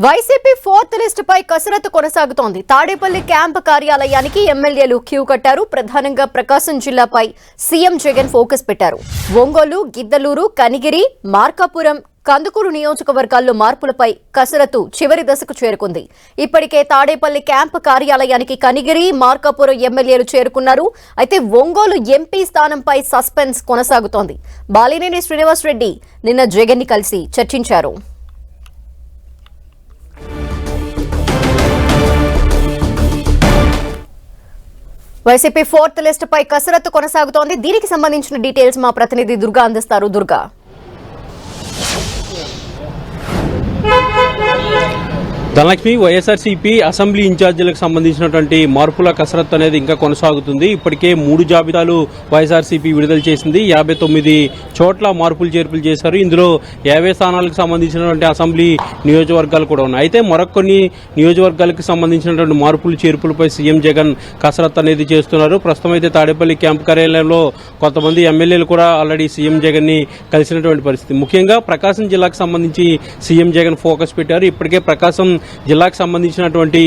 YCP fourth list పై కసరత్తు కొనసాగుతోంది. Tadepalli camp కార్యాలయానికి ఎమ్మెల్యేలు క్యూ కట్టారు. ప్రధానంగా ప్రకాశం జిల్లాపై సీఎం జగన్ ఫోకస్ పెట్టారు. ఒంగోలు, గిద్దలూరు, కనిగిరి, మార్కాపురం, కందుకూరు నియోజకవర్గాల్లో మార్పులపై కసరత్తు చివరి దశకు చేరుకుంది. ఇప్పటికే తాడేపల్లి క్యాంప్ కార్యాలయానికి కనిగిరి, మార్కాపురం ఎమ్మెల్యేలు చేరుకున్నారు. అయితే ఒంగోలు ఎంపీ స్థానంపై సస్పెన్స్ కొనసాగుతోంది. బాలినేని శ్రీనివాస్ రెడ్డి నిన్న జగన్ ని కలిసి చర్చించారు. వైసీపీ ఫోర్త్ లిస్ట్ పై కసరత్తు కొనసాగుతోంది. దీనికి సంబంధించిన డీటెయిల్స్ మా ప్రతినిధి దుర్గా అందిస్తారు. దుర్గా, ధనలక్ష్మి, వైఎస్ఆర్సీపీ అసెంబ్లీ ఇన్ఛార్జీలకు సంబంధించినటువంటి మార్పుల కసరత్తు అనేది ఇంకా కొనసాగుతుంది. ఇప్పటికే 3 జాబితాలు వైఎస్ఆర్సీపీ విడుదల చేసింది. 59 చోట్ల మార్పులు చేర్పులు చేశారు. ఇందులో 50 స్థానాలకు సంబంధించినటువంటి అసెంబ్లీ నియోజకవర్గాలు కూడా ఉన్నాయి. అయితే మరొకొన్ని నియోజకవర్గాలకు సంబంధించినటువంటి మార్పులు చేర్పులపై సీఎం జగన్ కసరత్తు అనేది చేస్తున్నారు. ప్రస్తుతం అయితే తాడేపల్లి క్యాంప్ కార్యాలయంలో కొంతమంది ఎమ్మెల్యేలు కూడా ఆల్రెడీ సీఎం జగన్ ని కలిసినటువంటి పరిస్థితి. ముఖ్యంగా ప్రకాశం జిల్లాకు సంబంధించి సీఎం జగన్ ఫోకస్ పెట్టారు. ఇప్పటికే ప్రకాశం జిల్లాకు సంబంధించినటువంటి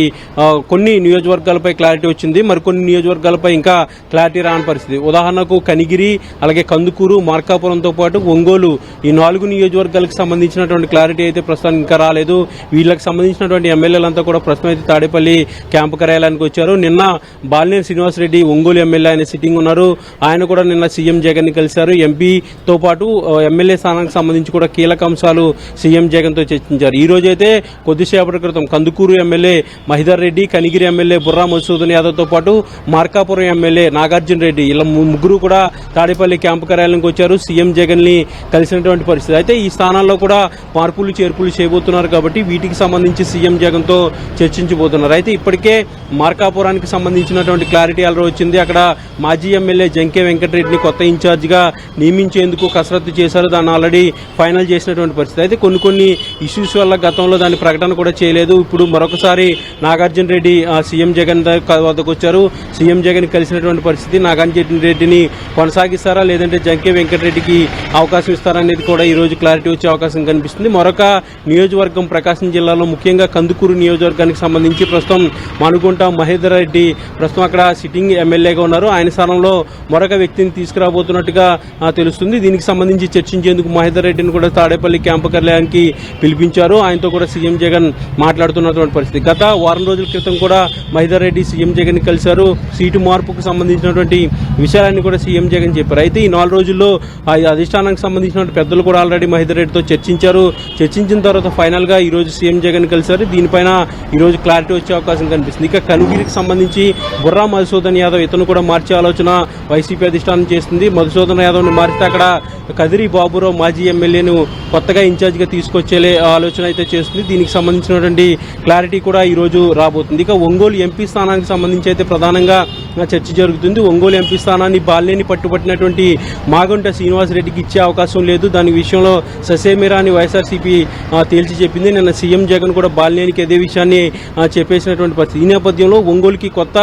కొన్ని నియోజకవర్గాలపై క్లారిటీ వచ్చింది. మరికొన్ని నియోజకవర్గాలపై ఇంకా క్లారిటీ రాని పరిస్థితి. ఉదాహరణకు కనిగిరి, అలాగే కందుకూరు, మార్కాపురంతో పాటు ఒంగోలు, ఈ 4 నియోజకవర్గాలకు సంబంధించినటువంటి క్లారిటీ అయితే ప్రస్తుతానికి ఇంకా రాలేదు. వీళ్ళకి సంబంధించినటువంటి ఎమ్మెల్యేలంతా కూడా ప్రస్తుతం అయితే తాడేపల్లి క్యాంపు కార్యాలయానికి వచ్చారు. నిన్న బాలినేని శ్రీనివాస్ రెడ్డి ఒంగోలు ఎమ్మెల్యే ఆయన సిట్టింగ్ ఉన్నారు. ఆయన కూడా నిన్న సీఎం జగన్ ని కలిశారు. ఎంపీతో పాటు ఎమ్మెల్యే స్థానానికి సంబంధించి కూడా కీలక అంశాలు సీఎం జగన్ తో చర్చించారు. ఈ రోజైతే కొద్దిసేపటి క్రితం కందుకూరు ఎమ్మెల్యే మహిదర్ రెడ్డి, కనిగిరి ఎమ్మెల్యే బుర్రా మధుసూదన్ యాదవ్ తో పాటు మార్కాపురం ఎమ్మెల్యే నాగార్జున రెడ్డి, ఇలా ముగ్గురు కూడా తాడేపల్లి క్యాంపు కార్యాలయానికి వచ్చారు. సీఎం జగన్ ని కలిసినటువంటి పరిస్థితి. అయితే ఈ స్థానాల్లో కూడా మార్పులు చేర్పులు చేయబోతున్నారు కాబట్టి వీటికి సంబంధించి సీఎం జగన్ తో చర్చించబోతున్నారు. అయితే ఇప్పటికే మార్కాపురానికి సంబంధించినటువంటి క్లారిటీ అలా వచ్చింది. అక్కడ మాజీ ఎమ్మెల్యే జంకే వెంకటరెడ్డిని కొత్త ఇన్ఛార్జ్ గా నియమించేందుకు కసరత్తు చేశారు. దాన్ని ఆల్రెడీ ఫైనల్ చేసినటువంటి పరిస్థితి. అయితే కొన్ని ఇష్యూస్ వల్ల గతంలో దాని ప్రకటన కూడా చేయలేదు. ఇప్పుడు మరొకసారి నాగార్జున రెడ్డి సీఎం జగన్ వద్దకు వచ్చారు. సీఎం జగన్ కలిసినటువంటి పరిస్థితి. నాగార్జున రెడ్డిని కొనసాగిస్తారా లేదంటే జంకే వెంకటరెడ్డికి అవకాశం ఇస్తారా అనేది కూడా ఈ రోజు క్లారిటీ వచ్చే అవకాశం కనిపిస్తుంది. మరొక నియోజకవర్గం ప్రకాశం జిల్లాలో ముఖ్యంగా కందుకూరు నియోజకవర్గానికి సంబంధించి ప్రస్తుతం మనుగుంట మహేందర్ రెడ్డి ప్రస్తుతం అక్కడ సిట్టింగ్ ఎమ్మెల్యేగా ఉన్నారు. ఆయన స్థానంలో మరొక వ్యక్తిని తీసుకురాబోతున్నట్టుగా తెలుస్తుంది. దీనికి సంబంధించి చర్చించేందుకు మహేందర్ రెడ్డిని కూడా తాడేపల్లి క్యాంపు కార్యాలయానికి పిలిపించారు. ఆయనతో కూడా సీఎం జగన్ మాట్లాడుతున్నటువంటి పరిస్థితి. గత వారం రోజుల క్రితం కూడా మహేందర్ రెడ్డి సీఎం జగన్ ని కలిశారు. సీటు మార్పుకు సంబంధించినటువంటి విషయాలన్నీ కూడా సీఎం జగన్ చెప్పారు. అయితే ఈ 4 రోజుల్లో అధిష్టానానికి సంబంధించిన పెద్దలు కూడా ఆల్రెడీ మహేందర్ రెడ్డితో చర్చించారు. చర్చించిన తర్వాత ఫైనల్ గా ఈ రోజు సీఎం జగన్ కలిశారు. దీనిపైన ఈ రోజు క్లారిటీ వచ్చే అవకాశం కనిపిస్తుంది. ఇక కనుగిరికి సంబంధించి బుర్రా మధుసూదన్ యాదవ్ ఇతను కూడా మార్చే ఆలోచన వైసీపీ అధిష్టానం చేస్తుంది. మధుసూదన్ యాదవ్ ని మారితే అక్కడ కదిరి బాబురావు మాజీ ఎమ్మెల్యేను కొత్తగా ఇన్ఛార్జ్ గా తీసుకొచ్చే ఆలోచన అయితే చేస్తుంది. దీనికి సంబంధించినటువంటి క్లారిటీ కూడా ఈ రోజు రాబోతుంది. ఇక ఒంగోలు ఎంపీ స్థానానికి సంబంధించి అయితే ప్రధానంగా చర్చ జరుగుతుంది. ఒంగోలు ఎంపీ స్థానాన్ని బాలినేని పట్టుబట్టినటువంటి మాగుంట శ్రీనివాస్ రెడ్డికి ఇచ్చే అవకాశం లేదు. దాని విషయంలో ససేమిరా అని వైఎస్ఆర్సీపీ తేల్చి చెప్పింది. నిన్న సీఎం జగన్ కూడా బాలినేనికి అదే విషయాన్ని చెప్పేసినటువంటి పరిస్థితి. ఈ నేపథ్యంలో ఒంగోలుకి కొత్త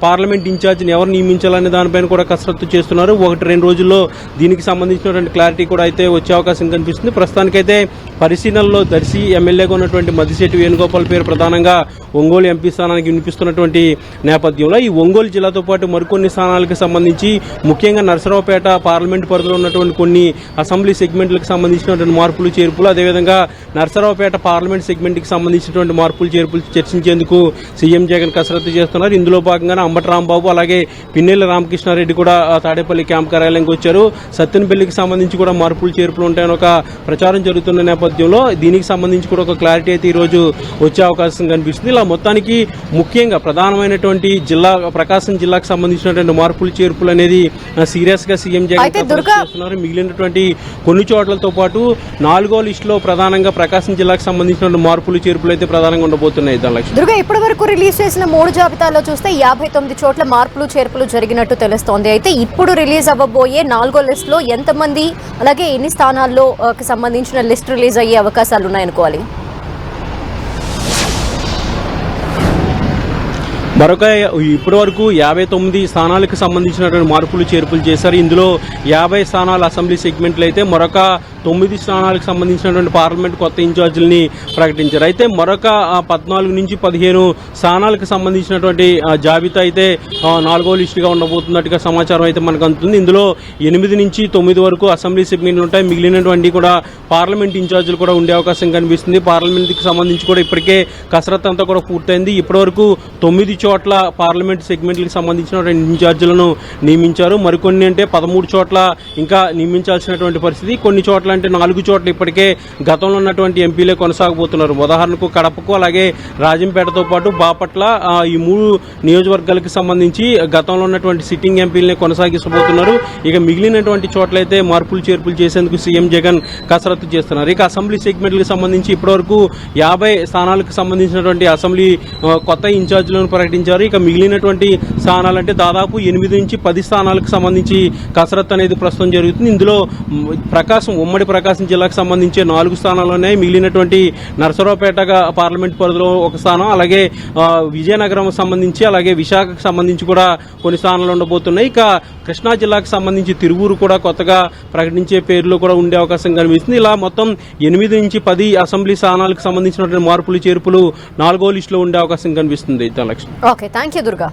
పార్లమెంట్ ఇన్ఛార్జిని ఎవరు నియమించాలనే దానిపైన కూడా కసరత్తు చేస్తున్నారు. 1-2 రోజుల్లో దీనికి సంబంధించినటువంటి క్లారిటీ కూడా అయితే వచ్చే అవకాశం కనిపిస్తుంది. ప్రస్తుతానికైతే పరిశీలనలో దర్శి ఎమ్మెల్యేగా ఉన్నటువంటి మద్దిశెట్టి వేణుగోపాల్ పేరు ప్రధానంగా ఒంగోలు ఎంపీ స్థానానికి వినిపిస్తున్నటువంటి నేపథ్యంలో ఈ ఒంగోలు జిల్లాతో పాటు మరికొన్ని స్థానాలకు సంబంధించి ముఖ్యంగా నరసరావుపేట పార్లమెంట్ పరిధిలో ఉన్నటువంటి కొన్ని అసెంబ్లీ సెగ్మెంట్లకు సంబంధించినటువంటి మార్పులు చేర్పులు, అదేవిధంగా నరసరావుపేట పార్లమెంట్ సెగ్మెంట్కి సంబంధించినటువంటి మార్పులు చేర్పులు చర్చించేందుకు సీఎం జగన్ కసరత్తు చేస్తున్నారు. ఇందులో భాగంగానే అంబటి రాంబాబు అలాగే పిన్నెల్లి రామకృష్ణారెడ్డి కూడా తాడేపల్లి క్యాంప్ కార్యాలయానికి వచ్చారు. సత్తెనపల్లికి సంబంధించి కూడా మార్పులు చేర్పులు ఉంటాయని ఒక ప్రచారం జరుగుతున్న నేపథ్యంలో దీనికి సంబంధించి కూడా ఒక క్లారిటీ అయితే ఈ రోజు వచ్చే అవకాశం కనిపిస్తుంది. ఇలా మొత్తానికి ముఖ్యంగా ప్రధానమైనటువంటి జిల్లా ప్రకాశం జిల్లాకు సంబంధించినటువంటి మార్పులు చేర్పులు అనేది సీరియస్ గా సీఎం జగన్ చేస్తున్నారు. మిగిలినటువంటి కొన్ని చోట్లతో పాటు 4వ లిస్టులో ప్రధానంగా ప్రకాశం జిల్లాకు సంబంధించిన మార్పులు చేర్పులు అయితే ప్రధానంగా ఉండబోతున్నాయి. దుర్గా, ఇప్పటి వరకు రిలీజ్ చేసిన 3 జాబితాల్లో చూస్తే 59 చోట్ల మార్పులు చేర్పులు జరిగినట్టు తెలుస్తోంది. అయితే ఇప్పుడు రిలీజ్ అవ్వబోయే 4వ లిస్ట్ లో ఎంతమంది అలాగే ఎన్ని స్థానాల్లో సంబంధించిన లిస్ట్ రిలీజ్ అయ్యే అవకాశాలు ఉన్నాయనుకోవాలి? మరొక ఇప్పటి వరకు 59 స్థానాలకు సంబంధించినటువంటి మార్పులు చేర్పులు చేశారు. ఇందులో 50 స్థానాల అసెంబ్లీ సెగ్మెంట్లు అయితే మరొక 9 స్థానాలకు సంబంధించినటువంటి పార్లమెంట్ కొత్త ఇన్ఛార్జీలని ప్రకటించారు. అయితే మరొక 14 నుంచి 15 స్థానాలకు సంబంధించినటువంటి జాబితా అయితే 4వ లిస్టుగా ఉండబోతున్నట్టుగా సమాచారం అయితే మనకు అందుతుంది. ఇందులో 8 నుంచి 9 వరకు అసెంబ్లీ సెగ్మెంట్లు ఉంటాయి. మిగిలినటువంటి కూడా పార్లమెంట్ ఇన్ఛార్జీలు కూడా ఉండే అవకాశం కనిపిస్తుంది. పార్లమెంట్కి సంబంధించి కూడా ఇప్పటికే కసరత్తు అంతా కూడా పూర్తయింది. ఇప్పటివరకు 9 చోట్ల పార్లమెంట్ సెగ్మెంట్లకు సంబంధించినటువంటి ఇన్ఛార్జీలను నియమించారు. మరికొన్ని అంటే 13 చోట్ల ఇంకా నియమించాల్సినటువంటి పరిస్థితి. కొన్ని చోట్ల అంటే 4 చోట్ల ఇప్పటికే గతంలో ఉన్నటువంటి ఎంపీలే కొనసాగబోతున్నారు. ఉదాహరణకు కడపకు, అలాగే రాజంపేటతో పాటు బాపట్ల, ఈ 3 నియోజకవర్గాలకు సంబంధించి గతంలో ఉన్నటువంటి సిట్టింగ్ ఎంపీలనే కొనసాగించబోతున్నారు. ఇక మిగిలినటువంటి చోట్లయితే మార్పులు చేర్పులు చేసేందుకు సీఎం జగన్ కసరత్తు చేస్తున్నారు. ఇక అసెంబ్లీ సెగ్మెంట్లకు సంబంధించి ఇప్పటివరకు 50 స్థానాలకు సంబంధించినటువంటి అసెంబ్లీ కొత్త ఇన్ఛార్జీలను ప్రకటించారు. ఇక మిగిలినటువంటి స్థానాలంటే దాదాపు 8 నుంచి 10 స్థానాలకు సంబంధించి కసరత్తు అనేది ప్రస్తుతం జరుగుతుంది. ఇందులో ఉమ్మడి ప్రకాశం జిల్లాకు సంబంధించి 4 స్థానాలు ఉన్నాయి. మిగిలినటువంటి నరసరావుపేట పార్లమెంట్ పరిధిలో ఒక స్థానం, అలాగే విజయనగరం సంబంధించి, అలాగే విశాఖకు సంబంధించి కూడా కొన్ని స్థానాలు ఉండబోతున్నాయి. ఇక కృష్ణా జిల్లాకు సంబంధించి తిరువూరు కూడా కొత్తగా ప్రకటించే పేర్లు కూడా ఉండే అవకాశం కనిపిస్తుంది. ఇలా మొత్తం 8 నుంచి 10 అసెంబ్లీ స్థానాలకు సంబంధించినటువంటి మార్పులు చేర్పులు 4వ లిస్టులో ఉండే అవకాశం కనిపిస్తుంది. Okay, thank you Durga.